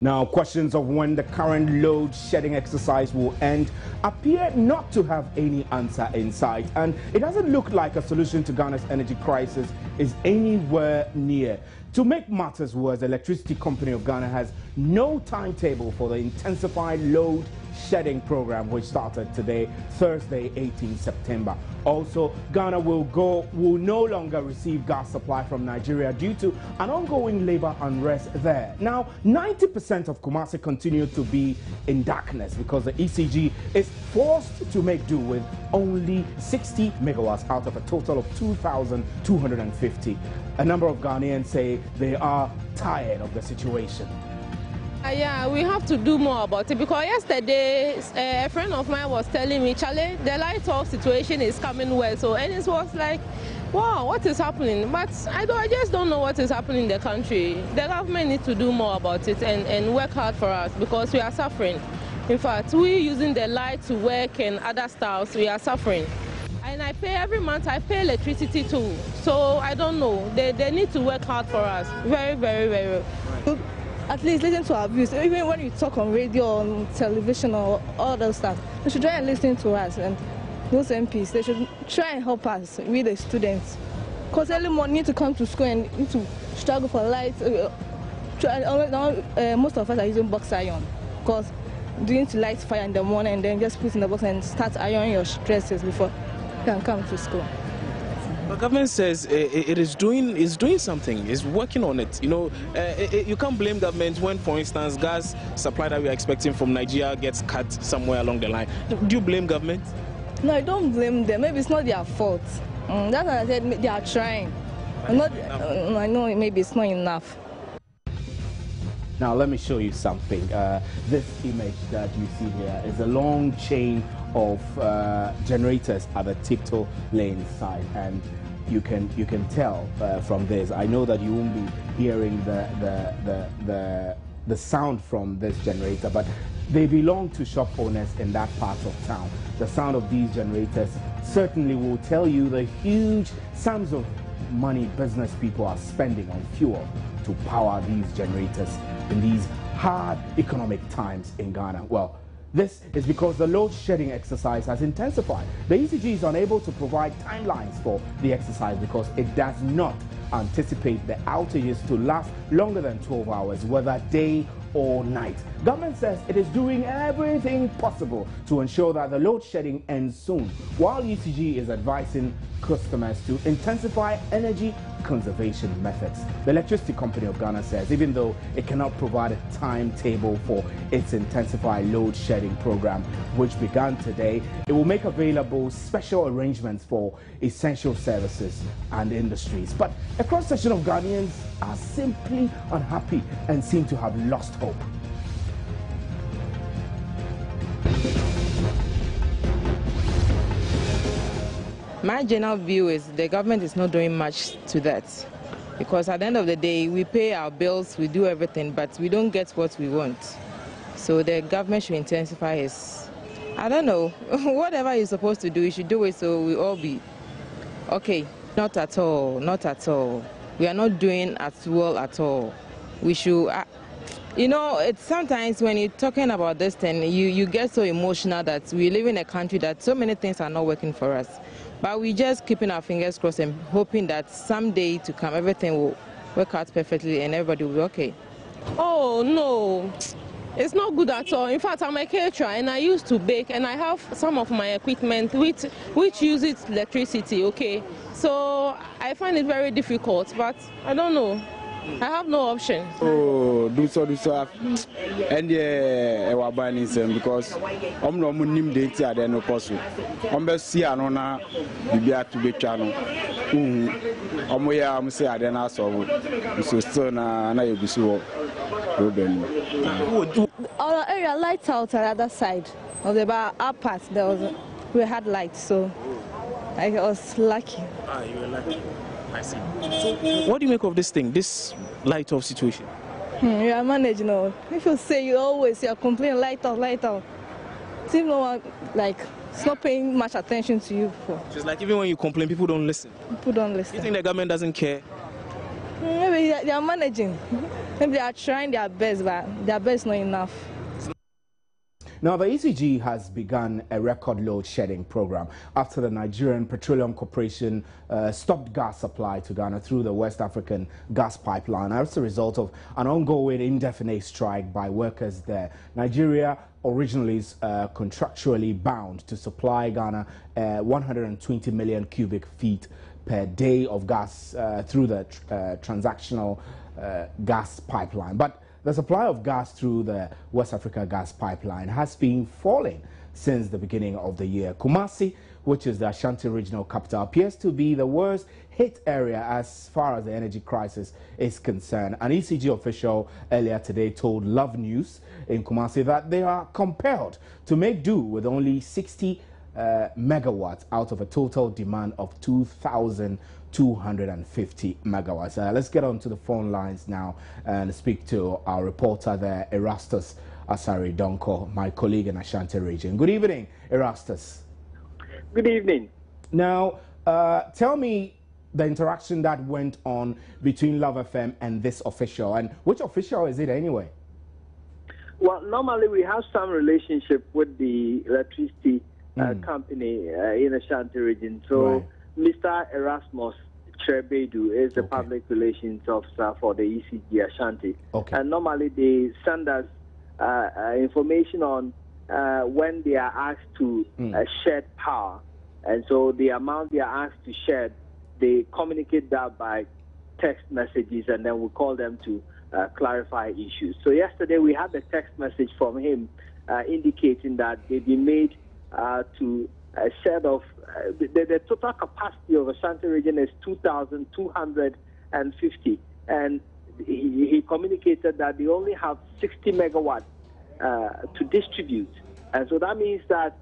Now, questions of when the current load shedding exercise will end appear not to have any answer in sight, and it doesn't look like a solution to Ghana's energy crisis is anywhere near. To make matters worse, the Electricity Company of Ghana has no timetable for the intensified load shedding program, which started today, Thursday, 18 September. Also, Ghana will no longer receive gas supply from Nigeria due to an ongoing labor unrest there. Now, 90% of Kumasi continue to be in darkness because the ECG is forced to make do with only 60 megawatts out of a total of 2,250. A number of Ghanaians say they are tired of the situation. Yeah, we have to do more about it because yesterday a friend of mine was telling me, Charlie, the light off situation is coming well. So, and it was like, wow, what is happening? But I just don't know what is happening in the country. The government needs to do more about it and work hard for us because we are suffering. In fact, we using the light to work and other stuff, we are suffering. And I pay every month, I pay electricity too. So I don't know. They need to work hard for us. Very, very, very. At least listen to our views. Even when you talk on radio, on television, or all those stuff, they should try and listen to us. And those MPs, they should try and help us, we the students. Because early morning need to come to school and need to struggle for lights. Most of us are using box iron. Because doing to light fire in the morning and then just put in the box and start ironing your dresses before you can come to school. The government says it is doing something, it's working on it. You know, you can't blame government when, for instance, gas supply that we are expecting from Nigeria gets cut somewhere along the line. Do you blame government? No, I don't blame them. Maybe it's not their fault. That's what I said, they are trying. I know maybe it's not enough. Now, let me show you something. This image that you see here is a long chain of generators at the Tiptoe Lane side, and you can tell from this. I know that you won't be hearing the sound from this generator, but they belong to shop owners in that part of town. The sound of these generators certainly will tell you the huge sums of money business people are spending on fuel to power these generators in these hard economic times in Ghana. Well, this is because the load shedding exercise has intensified. The ECG is unable to provide timelines for the exercise because it does not anticipate the outages to last longer than 12 hours, whether day or night. Government says it is doing everything possible to ensure that the load shedding ends soon, while ECG is advising customers to intensify energy conservation methods. The Electricity Company of Ghana says even though it cannot provide a timetable for its intensified load shedding program, which began today, it will make available special arrangements for essential services and industries. But a cross-section of Ghanaians are simply unhappy and seem to have lost hope. My general view is the government is not doing much to that, because at the end of the day, we pay our bills, we do everything, but we don't get what we want. So the government should intensify his, I don't know, whatever he's supposed to do, he should do it so we all be okay. Not at all, not at all. We are not doing as well at all. We should, you know, it's sometimes when you're talking about this thing, you get so emotional that we live in a country that so many things are not working for us. But we just keeping our fingers crossed and hoping that someday to come everything will work out perfectly and everybody will be okay. Oh no, it's not good at all. In fact, I'm a caterer and I used to bake and I have some of my equipment which uses electricity, okay? So I find it very difficult, but I don't know. I have no option. Oh, do so, and we're buying them because I'm not nim date at no possible. I'm best see anona be to be channel. I'm say I then ask so still na you be so. Our area lights out at the other side of the bar. Our part we had lights, so I was lucky. Ah, you were lucky. I see. So, what do you make of this thing, this light off situation? You are managing now. If you say you always complaining light out. See no one it's not paying much attention to you before. Just like even when you complain, people don't listen. People don't listen. You think the government doesn't care? Maybe they are managing. Maybe they are trying their best, but their best is not enough. Now, the ECG has begun a record load shedding program after the Nigerian Petroleum Corporation stopped gas supply to Ghana through the West African gas pipeline as a result of an ongoing indefinite strike by workers there. Nigeria originally is contractually bound to supply Ghana 120 million cubic feet per day of gas through the transactional gas pipeline. But the supply of gas through the West Africa gas pipeline has been falling since the beginning of the year. Kumasi, which is the Ashanti regional capital, appears to be the worst hit area as far as the energy crisis is concerned. An ECG official earlier today told Love News in Kumasi that they are compelled to make do with only 60 megawatts out of a total demand of 2,250 megawatts. Let's get on to the phone lines now and speak to our reporter there, Erastus Asari Donko, my colleague in Ashanti region. Good evening, Erastus. Good evening. Now, tell me the interaction that went on between Love FM and this official, and which official is it anyway? Well, normally we have some relationship with the electricity company in the Ashanti region. So Right. Mr. Erasmus Trebedu is the public relations officer for the ECG Ashanti. Okay. And normally they send us information on when they are asked to shed power. And so the amount they are asked to shed, they communicate that by text messages, and then we call them to clarify issues. So yesterday we had a text message from him indicating that they've been made to a shed of the total capacity of Ashanti region is 2,250, and he communicated that they only have 60 megawatts to distribute, and so that means that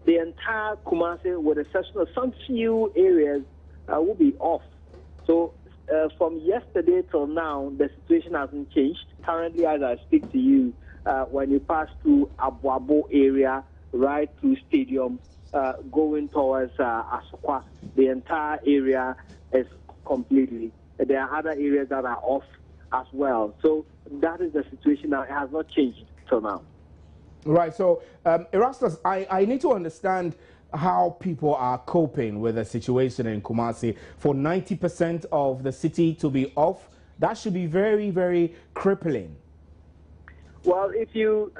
the entire Kumasi, with the exception of some few areas, will be off. So from yesterday till now, the situation hasn't changed. Currently, as I speak to you, when you pass through Abuabo area, right through Stadium, going towards Asokwa, the entire area is completely. There are other areas that are off as well. So that is the situation now. It has not changed till now. Right. So, Erastus, I need to understand how people are coping with the situation in Kumasi. For 90% of the city to be off, that should be very, very crippling. Well, if you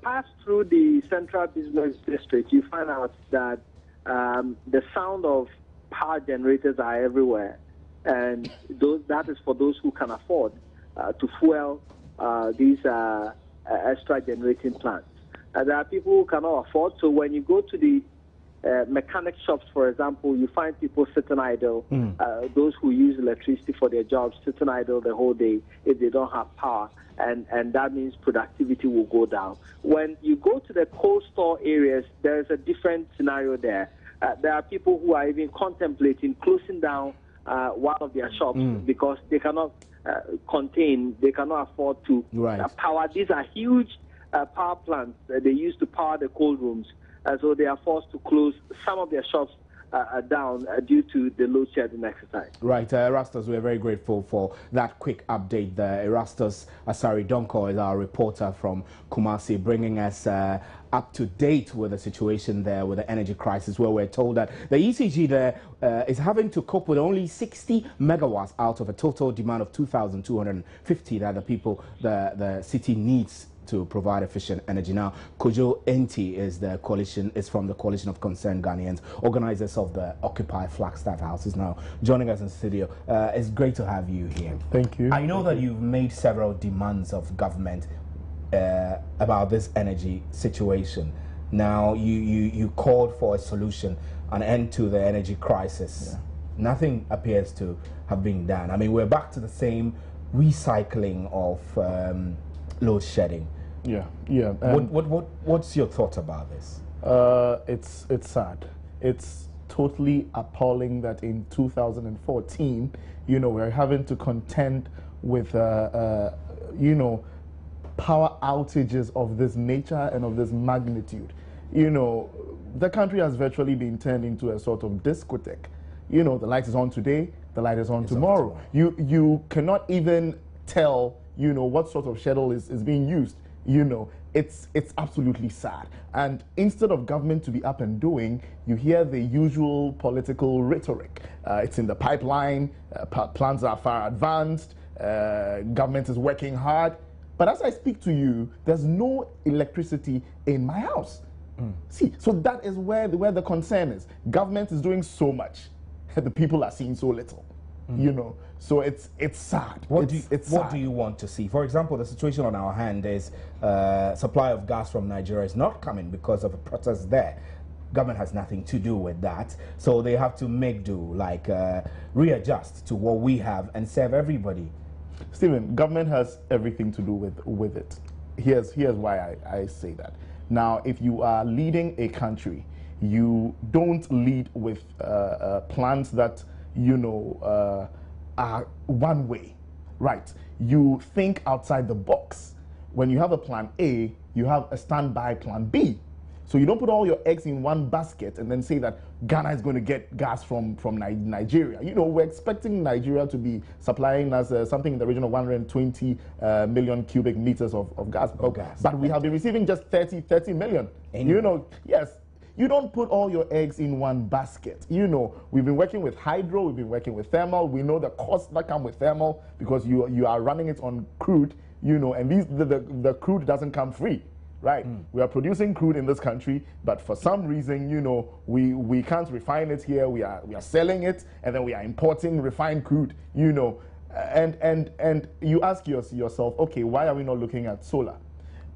pass through the central business district, you find out that the sound of power generators are everywhere, and that is for those who can afford to fuel these extra generating plants. There are people who cannot afford, so when you go to the mechanic shops, for example, you find people sitting idle, those who use electricity for their jobs sitting idle the whole day if they don't have power. And that means productivity will go down. When you go to the cold store areas, there is a different scenario there. There are people who are even contemplating closing down one of their shops because they cannot they cannot afford to power. These are huge power plants that they use to power the cold rooms. So they are forced to close some of their shops down due to the load shedding exercise. Right, Erastus, we're very grateful for that quick update there. Erastus Asari Donko is our reporter from Kumasi, bringing us up to date with the situation there with the energy crisis, where we're told that the ECG there is having to cope with only 60 megawatts out of a total demand of 2,250 that the city needs to provide efficient energy. Now, Kojo Enti is from the Coalition of Concerned Ghanaians, organizers of the Occupy Flagstaff House, is now joining us in studio. It's great to have you here. Thank you. I know that you've made several demands of government about this energy situation. Now, you called for a solution, an end to the energy crisis. Yeah. Nothing appears to have been done. I mean, we're back to the same recycling of load shedding. Yeah. What's your thought about this? It's sad. It's totally appalling that in 2014, we're having to contend with power outages of this nature and of this magnitude. The country has virtually been turned into a sort of discotheque. The light is on today, the light is on tomorrow. You cannot even tell, what sort of schedule is being used. It's absolutely sad. And instead of government to be up and doing, you hear the usual political rhetoric. It's in the pipeline, plans are far advanced, government is working hard. But as I speak to you, there's no electricity in my house. See, so that is where the concern is. Government is doing so much, the people are seeing so little. So it's sad. What do you want to see? For example, the situation on our hand is supply of gas from Nigeria is not coming because of a protest there. Government has nothing to do with that, so they have to make do, like readjust to what we have and serve everybody. Stephen, government has everything to do with it. Here's why I say that. Now, if you are leading a country, you don't lead with plans that are one way, right? You think outside the box. When you have a plan A, you have a standby plan B. So you don't put all your eggs in one basket and then say that Ghana is going to get gas from Nigeria. We're expecting Nigeria to be supplying us something in the region of 120 million cubic meters of gas. But we have been receiving just 30 million. Yes. You don't put all your eggs in one basket. We've been working with hydro, we've been working with thermal. We know the costs that come with thermal because you are running it on crude, and the crude doesn't come free, right? We are producing crude in this country, but for some reason, we can't refine it here. We are selling it, and then we are importing refined crude, and you ask yourself, okay, why are we not looking at solar?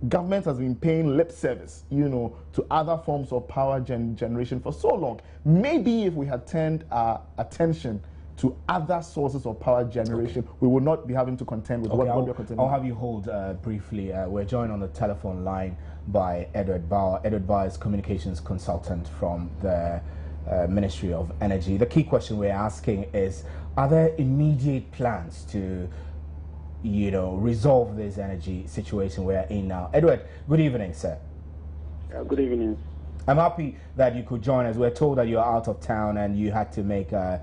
Government has been paying lip service, to other forms of power generation for so long. Maybe if we had turned our attention to other sources of power generation, we would not be having to contend with what we're contending with. I'll have you hold briefly. We're joined on the telephone line by Edward Bauer. Edward Bauer is communications consultant from the Ministry of Energy. The key question we're asking is, are there immediate plans to resolve this energy situation we're in now? Edward, good evening, sir. Good evening. I'm happy that you could join us. We're told that you're out of town and you had to make a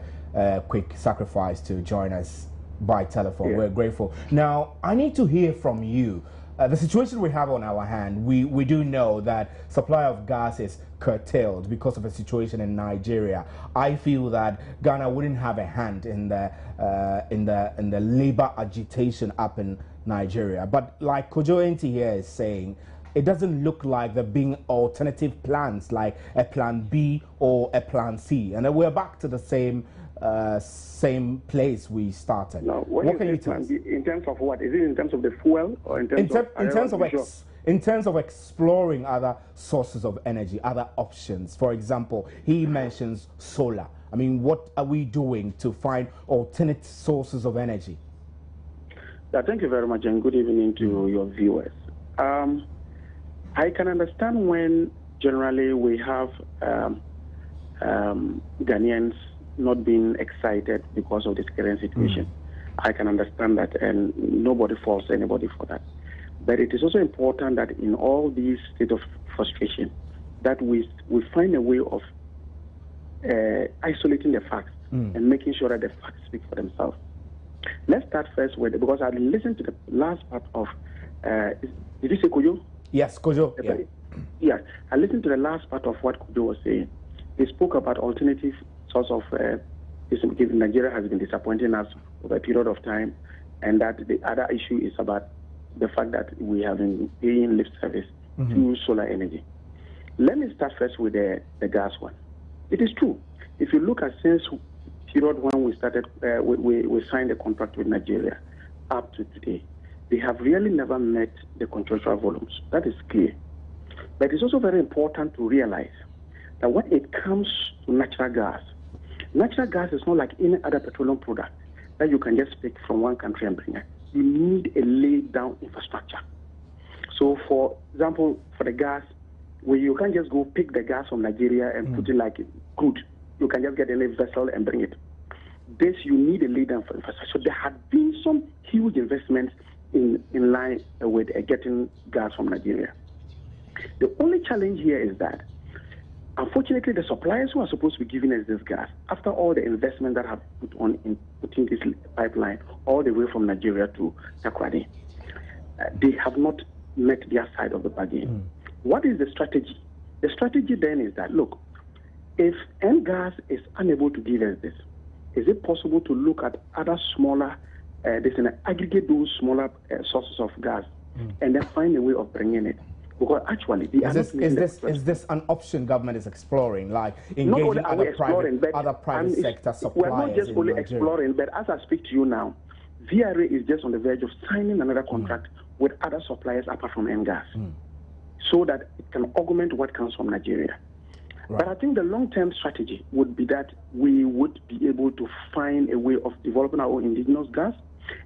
quick sacrifice to join us by telephone. Yeah. We're grateful. Now, I need to hear from you. The situation we have on our hand, we do know that supply of gas is curtailed because of a situation in Nigeria. I feel that Ghana wouldn't have a hand in the labor agitation up in Nigeria. But like Kojo Enti here is saying, it doesn't look like there being alternative plans like a plan B or a plan C, and then we're back to the same place we started. No, what can you tell us? In terms of what? Is it in terms of the fuel or in terms of exploring other sources of energy, other options? For example, he mentions solar. I mean, what are we doing to find alternate sources of energy? Thank you very much, and good evening to your viewers. I can understand when generally we have Ghanaians not being excited because of this current situation. I can understand that, and nobody faults anybody for that. But it is also important that in all these state of frustration, that we find a way of isolating the facts and making sure that the facts speak for themselves. Let's start first with, because I listened to the last part of, did you say Kojo? Yes, Kojo. Yeah, I listened to the last part of what Kojo was saying. He spoke about alternative source of, Nigeria has been disappointing us over a period of time, and that the other issue is about the fact that we have been paying lip service to solar energy. Let me start first with the gas one. It is true. If you look at since period when we started, we signed a contract with Nigeria up to today, they have really never met the contractual volumes. That is clear. But it's also very important to realize that when it comes to natural gas is not like any other petroleum product that you can just pick from one country and bring it. You need a laid down infrastructure. So, for example, for the gas, where you can't just go pick the gas from Nigeria and put it like crude. You can just get a vessel and bring it. This, you need a laid down infrastructure. So there had been some huge investments in line with getting gas from Nigeria. The only challenge here is that Unfortunately, the suppliers who are supposed to be giving us this gas, after all the investment that have put on in putting this pipeline all the way from Nigeria to Takoradi, they have not met their side of the bargain. What is the strategy? The strategy then is that, look, if NGAS is unable to give us this, is it possible to look at other smaller, aggregate those smaller sources of gas and then find a way of bringing it? Because actually, is this an option government is exploring, like engaging other private sector suppliers? We're not just only Nigeria. exploring, but as I speak to you now, VRA is just on the verge of signing another contract with other suppliers apart from NGAS, so that it can augment what comes from Nigeria. Right. But I think the long-term strategy would be that we would be able to find a way of developing our own indigenous gas,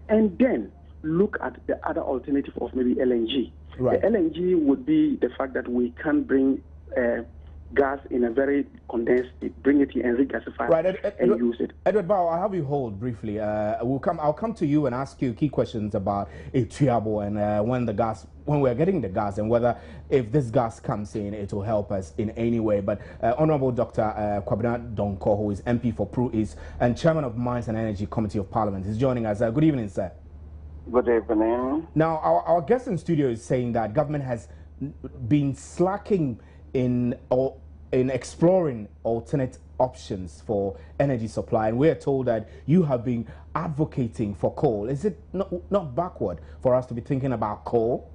and then look at the other alternative of maybe LNG. Right. The LNG would be the fact that we can bring gas in a very condensed state, bring it here and regasify and use it. Edward Bao, I'll have you hold briefly. I'll come to you and ask you key questions about Etuabo and when we're getting the gas and whether if this gas comes in, it will help us in any way. But Honorable Dr. Kwabena Donkor, who is MP for Pro East and Chairman of Mines and Energy Committee of Parliament, is joining us. Good evening, sir. Good evening. Now, our guest in studio is saying that government has been slacking in exploring alternate options for energy supply, and we are told that you have been advocating for coal. Is it not backward for us to be thinking about coal?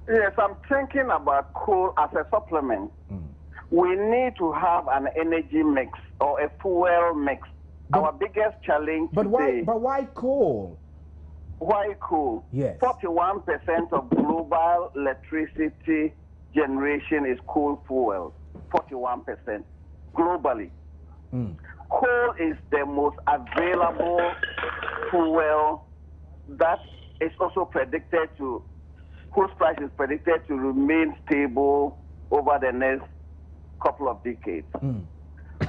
Yes, I'm thinking about coal as a supplement. We need to have an energy mix or a fuel mix. Our biggest challenge today. But why coal? Why coal? Yes. 41% of global electricity generation is coal fuel. 41% globally. Coal is the most available fuel that is also predicted to, whose price is predicted to remain stable over the next couple of decades.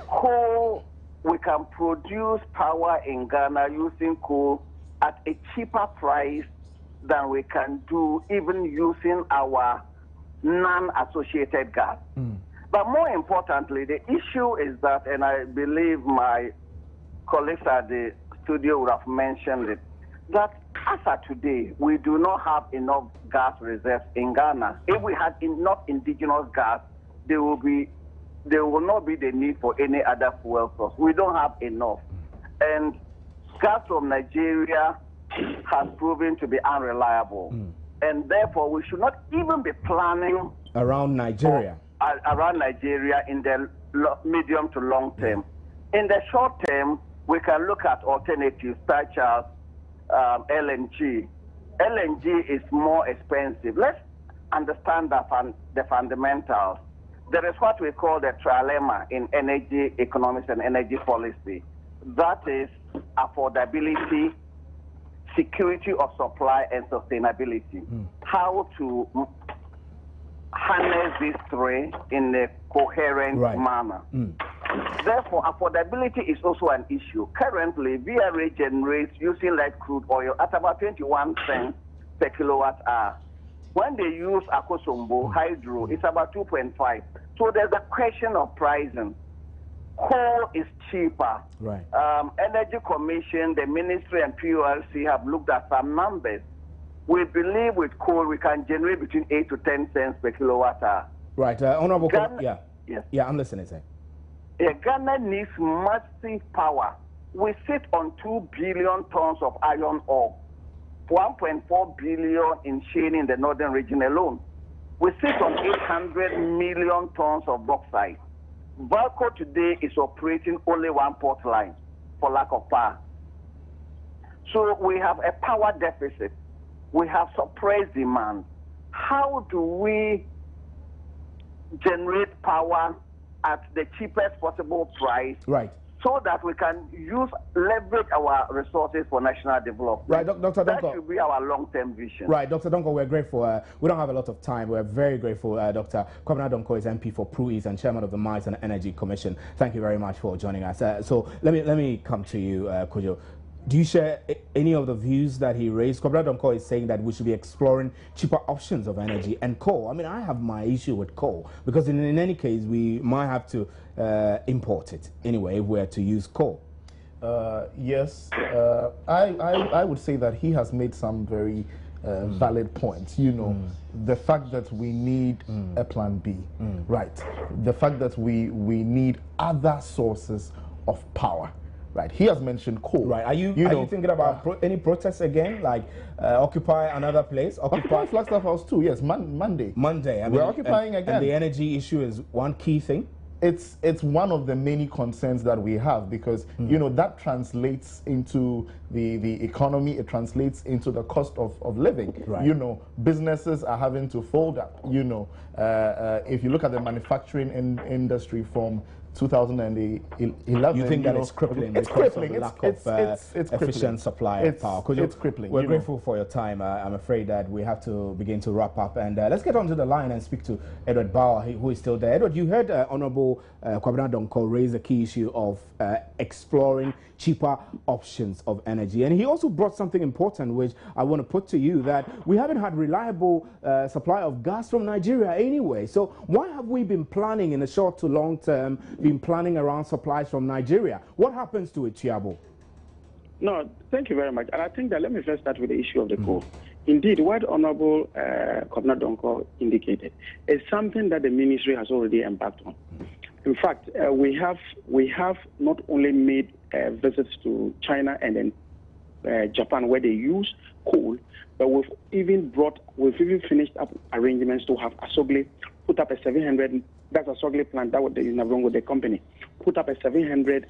Coal, we can produce power in Ghana using coal at a cheaper price than we can do even using our non-associated gas. But more importantly, the issue is that, and I believe my colleagues at the studio would have mentioned it, that as of today, we do not have enough gas reserves in Ghana. If we had enough indigenous gas, there will not be the need for any other fuel source. We don't have enough. And gas from Nigeria has proven to be unreliable. And therefore, we should not even be planning around Nigeria. Around Nigeria in the medium to long term. In the short term, we can look at alternatives such as LNG. LNG is more expensive. Let's understand the fundamentals. There is what we call the trilemma in energy economics and energy policy. That is affordability, security of supply, and sustainability. How to harness these three in a coherent manner. Therefore, affordability is also an issue. Currently, VRA generates using light crude oil at about 21 cents per kilowatt hour. When they use Akosombo hydro, it's about 2.5. So there's a question of pricing. Coal is cheaper. Energy Commission, the Ministry, and PULC have looked at some numbers. We believe with coal we can generate between 8 to 10 cents per kilowatt hour. Honorable. Ghana, yeah, I'm listening, sir. Ghana needs massive power. We sit on 2 billion tons of iron ore, 1.4 billion in shale in the northern region alone. We sit on 800 million tons of bauxite. Valco today is operating only one port line for lack of power. So we have a power deficit. We have suppressed demand. How do we generate power at the cheapest possible price so that we can leverage our resources for national development? Dr. Donkor. That should be our long-term vision. Dr. Donkor, we're grateful. We don't have a lot of time. We're very grateful. Dr. Kwabena Donkor is MP for Pro East and Chairman of the Mines and Energy Commission. Thank you very much for joining us. So let me come to you, Kojo. Do you share any of the views that he raised? Kwabena Donkor is saying that we should be exploring cheaper options of energy and coal. I mean, I have my issue with coal because in any case, we might have to import it anyway if we're to use coal. Yes, I would say that he has made some very valid points. You know, the fact that we need a plan B, right? The fact that we need other sources of power. Right, he has mentioned coal. Right, are you thinking about any protests again, like occupy another place? Occupy Flagstaff House too. Yes, Monday. Monday. I mean, we're occupying again. And the energy issue is one key thing. It's one of the many concerns that we have because you know that translates into the economy. It translates into the cost of living. Right. You know, businesses are having to fold up. You know, if you look at the manufacturing industry from 2011. You think that it's crippling? It's crippling. It's efficient supply of power. It's crippling. We're grateful for your time. I'm afraid that we have to begin to wrap up. And let's get onto the line and speak to Edward Bauer, who is still there. Edward, you heard Honorable Kwabena Donkor raise the key issue of exploring cheaper options of energy. And he also brought something important, which I want to put to you, that we haven't had reliable supply of gas from Nigeria anyway. So why have we been planning in the short to long term, been planning around supplies from Nigeria? What happens to it, Chiabo? No, thank you very much. And I think that let me first start with the issue of the coal. Indeed, what Honorable Kwabena Donkor indicated is something that the ministry has already embarked on. In fact, we have not only made visits to China and then Japan where they use coal, but we've even finished up arrangements to have Asogli put up a 700. That's a Asogli plant that was in wrong with the company. Put up a 700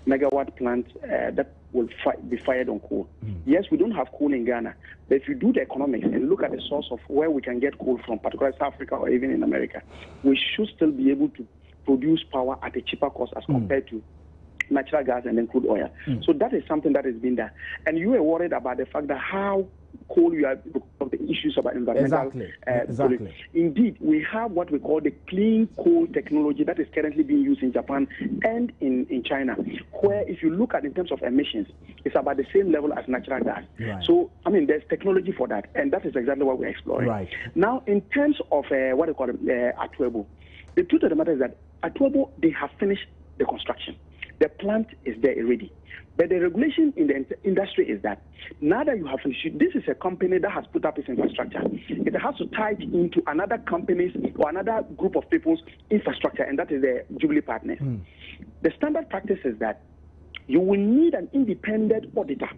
megawatt plant that will be fired on coal. Yes, we don't have coal in Ghana, but if you do the economics and look at the source of where we can get coal from, particularly South Africa or even in America, we should still be able to produce power at a cheaper cost as compared to natural gas and then crude oil. So that is something that has been there. And you were worried about the fact that how coal you are of the issues about environmental exactly. Indeed, we have what we call the clean coal technology that is currently being used in Japan and in China, where if you look at in terms of emissions, it's about the same level as natural gas. Right. So, I mean, there's technology for that, and that is exactly what we're exploring. Right. Now, in terms of what they call Atuebo, the truth of the matter is that Atuebo, they have finished the construction. The plant is there already. But the regulation in the industry is that now that you have finished, this is a company that has put up its infrastructure. It has to tie it into another company's or another group of people's infrastructure, and that is the Jubilee Partners. The standard practice is that you will need an independent auditor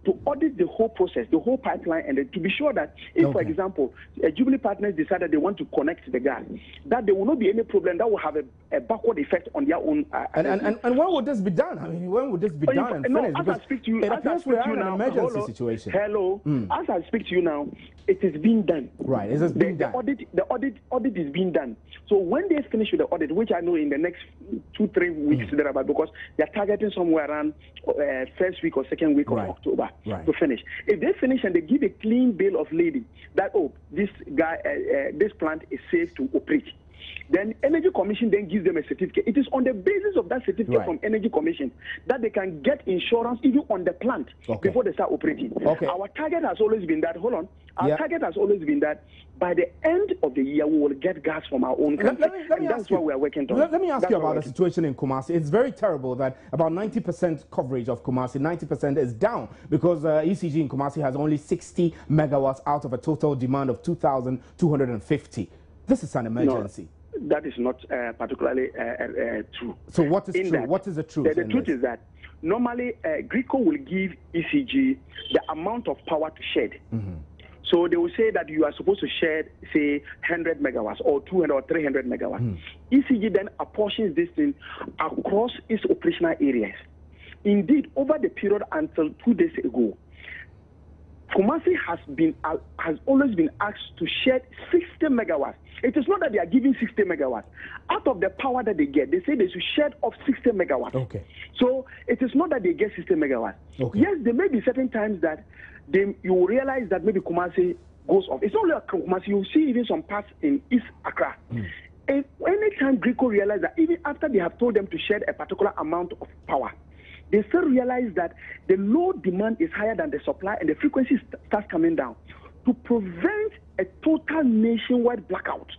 to audit the whole process, the whole pipeline, and to be sure that if, for example, Jubilee Partners decided they want to connect the gas, that there will not be any problem that will have a backward effect on their own. And when would this be done? I mean, when would this be done and finished? As I speak to you, it appears we are in an emergency situation. Hello. As I speak to you now, it is being done. Right, it is being done. The audit is being done. So when they finish with the audit, which I know in the next 2-3 weeks, thereabout, because they are targeting somewhere around first week or second week of October to finish. If they finish and they give a clean bill of lading that this plant is safe to operate, then Energy Commission then gives them a certificate. It is on the basis of that certificate from Energy Commission that they can get insurance even on the plant before they start operating. Our target has always been that. Our target has always been that by the end of the year we will get gas from our own country. That's what we are working on. Let me ask you about the situation in Kumasi. It's very terrible that about 90% coverage of Kumasi, 90% is down because ECG in Kumasi has only 60 megawatts out of a total demand of 2,250. This is an emergency. No. That is not particularly true. So what is true? What is the truth? The truth is that normally GRICO will give ECG the amount of power to shed. So they will say that you are supposed to shed, say, 100 megawatts or 200 or 300 megawatts. ECG then apportions this thing across its operational areas. Indeed, over the period until 2 days ago, Kumasi has always been asked to shed 60 megawatts. It is not that they are giving 60 megawatts. Out of the power that they get, they say they should shed off 60 megawatts. So it is not that they get 60 megawatts. Yes, there may be certain times that you will realize that maybe Kumasi goes off. It's not only Kumasi, you see even some parts in East Accra. Anytime GRICO realize that even after they have told them to shed a particular amount of power, they still realize that the load demand is higher than the supply and the frequency starts coming down. To prevent a total nationwide blackout,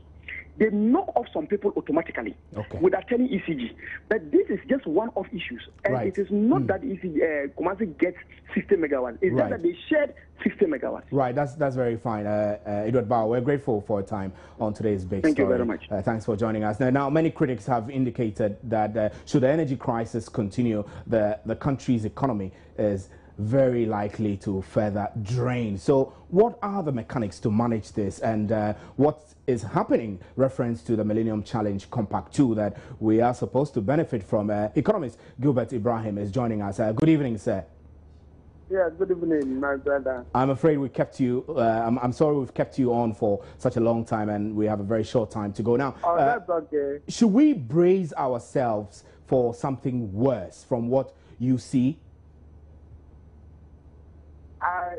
they knock off some people automatically without telling ECG. But this is just one of issues. And it is not that ECG Kumasi gets 60 megawatts. It's just that they shared 60 megawatts. Right, that's very fine. Edward Bauer, we're grateful for your time on today's Big Story. Thank you very much. Thanks for joining us. Now, many critics have indicated that should the energy crisis continue, the country's economy is very likely to further drain. So what are the mechanics to manage this, and what is happening reference to the Millennium Challenge Compact 2 that we are supposed to benefit from? Economist Gilbert Ibrahim is joining us. Good evening, sir. Yeah, good evening, my brother. I'm afraid we kept you, I'm sorry we've kept you on for such a long time, and we have a very short time to go now. Oh, that's okay. Should we brace ourselves for something worse from what you see?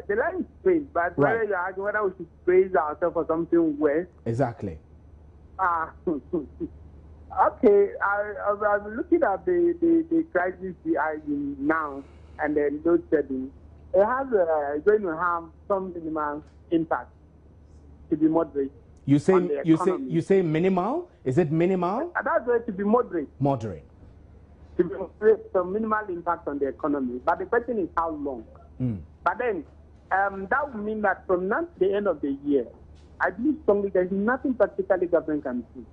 The line is straight, but whether you argue whether we should praise ourselves for something worse. Exactly. Okay, I'm looking at the crisis we are in now, and then load shedding. It has going to have some minimal impact to be moderate. You say minimal? Is it minimal? That's going to be moderate. Moderate. To be moderate, some minimal impact on the economy. But the question is how long. But then that would mean that from now to the end of the year, I believe strongly there's nothing practically government can do.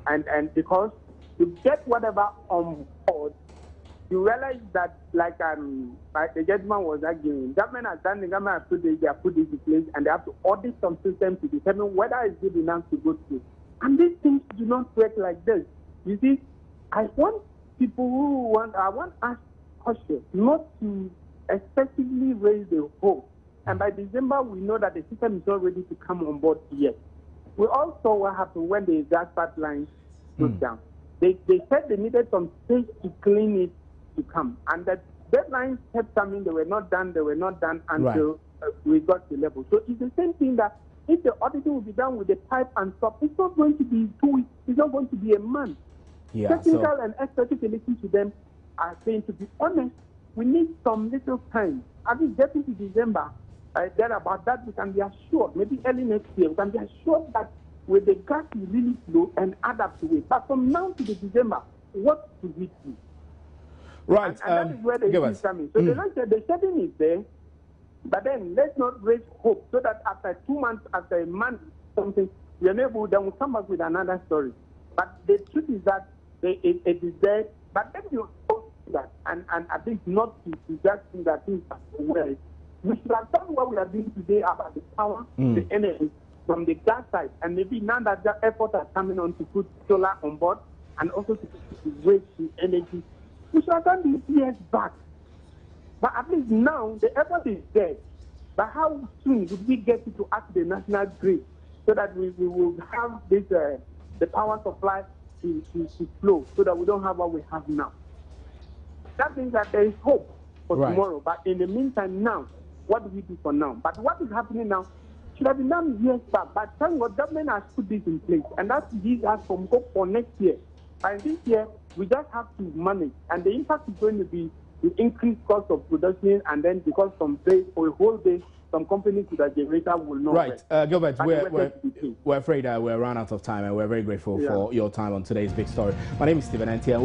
And because to get whatever on board, you realize that like the gentleman was arguing, government has done, the government has put this in place, and they have to audit some systems to determine whether it's good enough to go through. And these things do not work like this. You see, I want us cautious not to excessively raise the hope. And by December, we know that the system is not ready to come on board yet. We all saw what happened when the gas pipeline broke down. They said they needed some space to clean it to come. And the deadlines kept coming. They were not done until we got to the level. So it's the same thing that if the auditing will be done with the pipe and stop, it's not going to be 2 weeks. It's not going to be a month. Technical and experts, if you listen to them, are saying, to be honest, we need some little time. At least getting to December, then about that, we can be assured, maybe early next year, we can be assured that with the gas we really slow and adapt to it. But from now to the December, what should we do? Right. And that is where the issue is coming. So the shedding is there, but then let's not raise hope so that after 2 months, after a month, something, we are able, then we'll come back with another story. But the truth is that it is there, but then you that and at least not to just think that things are well. We should have done what we are doing today about the power, the energy from the gas side, and maybe now that the efforts are coming on to put solar on board and also to waste the energy. We should have done this years back. But at least now the effort is there. But how soon would we get it to act the national grid so that we will have this the power supply to flow so that we don't have what we have now? That means that there is hope for tomorrow. But in the meantime, now, what do we do for now? But what is happening now should have been done years back. But thank God, government has put this in place, and that gives us some hope for next year. And this year, we just have to manage, and the impact is going to be the increased cost of production, and then because some days, for a whole day, some companies with a generator will not work. Gilbert, we're afraid we're run out of time, and we're very grateful for your time on today's Big Story. My name is Stephen Antia.